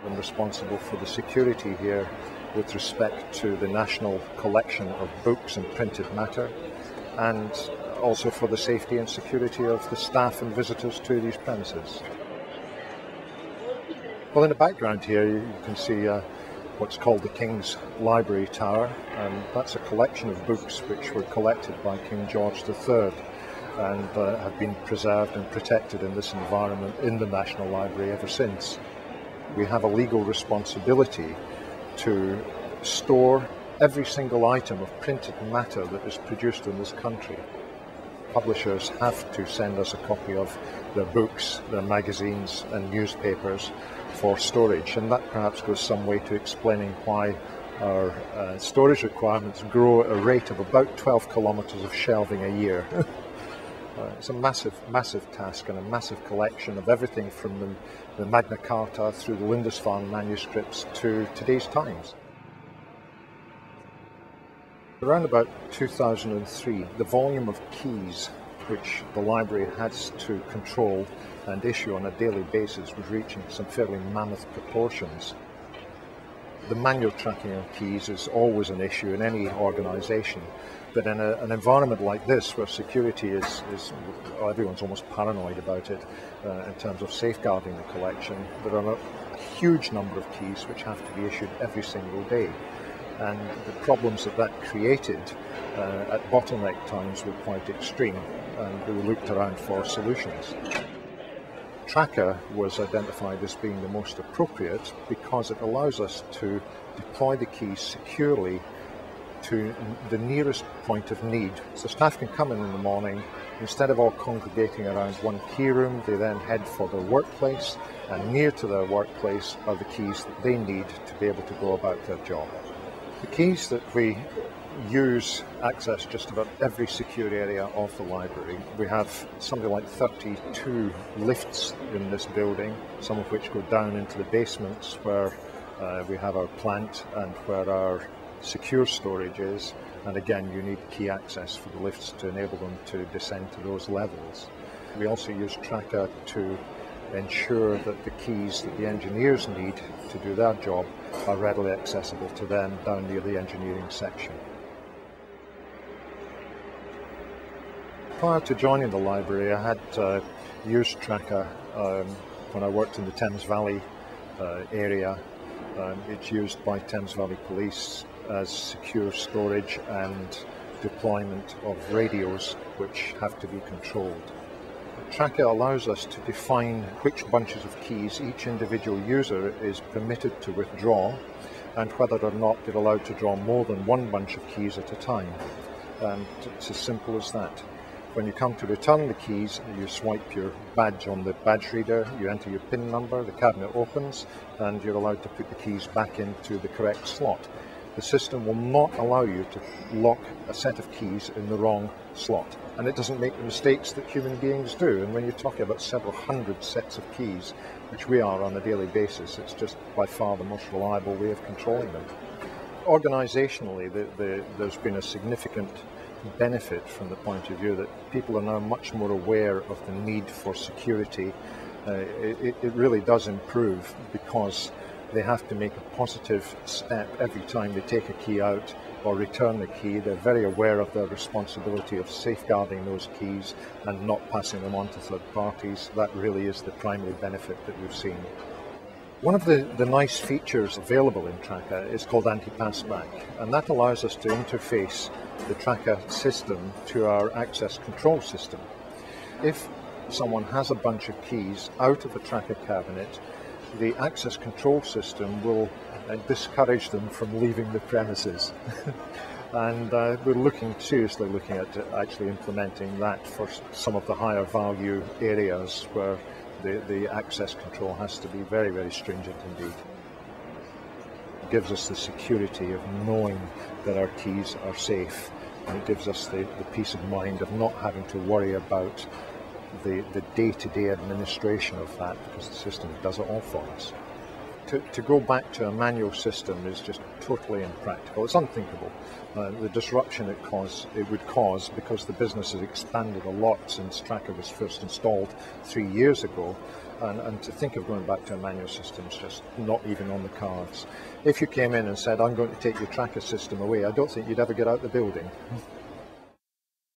I'm responsible for the security here with respect to the national collection of books and printed matter, and also for the safety and security of the staff and visitors to these premises. Well, in the background here you can see what's called the King's Library Tower, and that's a collection of books which were collected by King George III and have been preserved and protected in this environment in the National Library ever since. We have a legal responsibility to store every single item of printed matter that is produced in this country. Publishers have to send us a copy of their books, their magazines and newspapers for storage, and that perhaps goes some way to explaining why our storage requirements grow at a rate of about 12 kilometres of shelving a year. It's a massive task and a massive collection of everything from the Magna Carta through the Lindisfarne manuscripts to today's times. Around about 2003, the volume of keys which the library has to control and issue on a daily basis was reaching some fairly mammoth proportions. The manual tracking of keys is always an issue in any organisation, but in an environment like this where security is everyone's almost paranoid about it in terms of safeguarding the collection, there are a huge number of keys which have to be issued every single day. And the problems that created at bottleneck times were quite extreme, and we looked around for solutions. Traka was identified as being the most appropriate because it allows us to deploy the keys securely to the nearest point of need. So staff can come in the morning, instead of all congregating around one key room, they then head for their workplace, and near to their workplace are the keys that they need to be able to go about their job. The keys that we use access just about every secure area of the library. We have something like 32 lifts in this building, some of which go down into the basements where we have our plant and where our secure storage is, and again you need key access for the lifts to enable them to descend to those levels. We also use Traka to ensure that the keys that the engineers need to do their job are readily accessible to them down near the engineering section. Prior to joining the library, I had used Traka when I worked in the Thames Valley area. It's used by Thames Valley Police as secure storage and deployment of radios which have to be controlled. Traka allows us to define which bunches of keys each individual user is permitted to withdraw and whether or not they're allowed to draw more than one bunch of keys at a time. And it's as simple as that. When you come to return the keys, you swipe your badge on the badge reader, you enter your PIN number, the cabinet opens, and you're allowed to put the keys back into the correct slot. The system will not allow you to lock a set of keys in the wrong slot, and it doesn't make the mistakes that human beings do. And when you're talking about several hundred sets of keys, which we are on a daily basis, it's just by far the most reliable way of controlling them. Organisationally, there's been a significant benefit from the point of view that people are now much more aware of the need for security. It really does improve because they have to make a positive step every time they take a key out or return the key. They're very aware of their responsibility of safeguarding those keys and not passing them on to third parties. That really is the primary benefit that we've seen. One of the nice features available in Traka is called anti-passback, and that allows us to interface the Traka system to our access control system. If someone has a bunch of keys out of a Traka cabinet, the access control system will discourage them from leaving the premises. And we're seriously looking at actually implementing that for some of the higher value areas where the access control has to be very, very stringent indeed. It gives us the security of knowing that our keys are safe, and it gives us the peace of mind of not having to worry about the day-to-day administration of that, because the system does it all for us. To go back to a manual system is just totally impractical. It's unthinkable. The disruption it would cause, because the business has expanded a lot since Traka was first installed 3 years ago, and to think of going back to a manual system is just not even on the cards. If you came in and said, I'm going to take your Traka system away, I don't think you'd ever get out the building.